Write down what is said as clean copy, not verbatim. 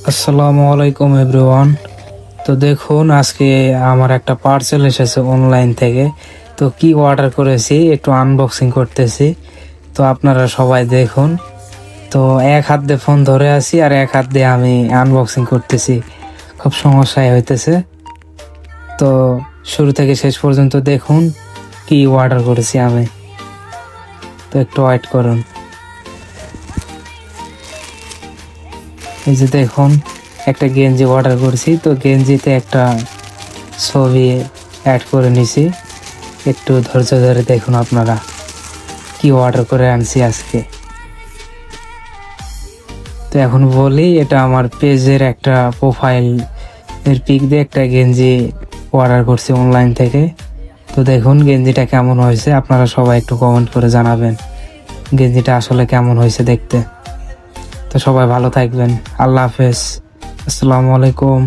আসসালামু আলাইকুম এভরিওয়ান। তো দেখুন, আজকে আমার একটা পার্সেল এসেছে অনলাইন থেকে। তো কি অর্ডার করেছি একটু আনবক্সিং করতেছি। তো আপনারা সবাই দেখুন। তো এক হাত দিয়ে ফোন ধরে আছি আর এক হাত দিয়ে আমি আনবক্সিং করতেছি, খুব সমস্যায় হইতেছে। তো শুরু থেকে শেষ পর্যন্ত দেখুন কি অর্ডার করেছি আমি। তো একটু ওয়েট করুন। এই যে দেখুন, একটা গেঞ্জি অর্ডার করেছি। তো গেঞ্জিতে একটা ছবি অ্যাড করে নিছি। একটু ধৈর্য ধরে দেখুন আপনারা কি অর্ডার করে আনছি আজকে। তো এখন বলি, এটা আমার পেজের একটা প্রোফাইল এর পিক দিয়ে একটা গেঞ্জি অর্ডার করছি অনলাইন থেকে। তো দেখুন গেঞ্জিটা কেমন হয়েছে, আপনারা সবাই একটু কমেন্ট করে জানাবেন গেঞ্জিটা আসলে কেমন হয়েছে দেখতে। তো সবাই ভালো থাকবেন, আল্লাহ হাফেজ, আসসালামু আলাইকুম।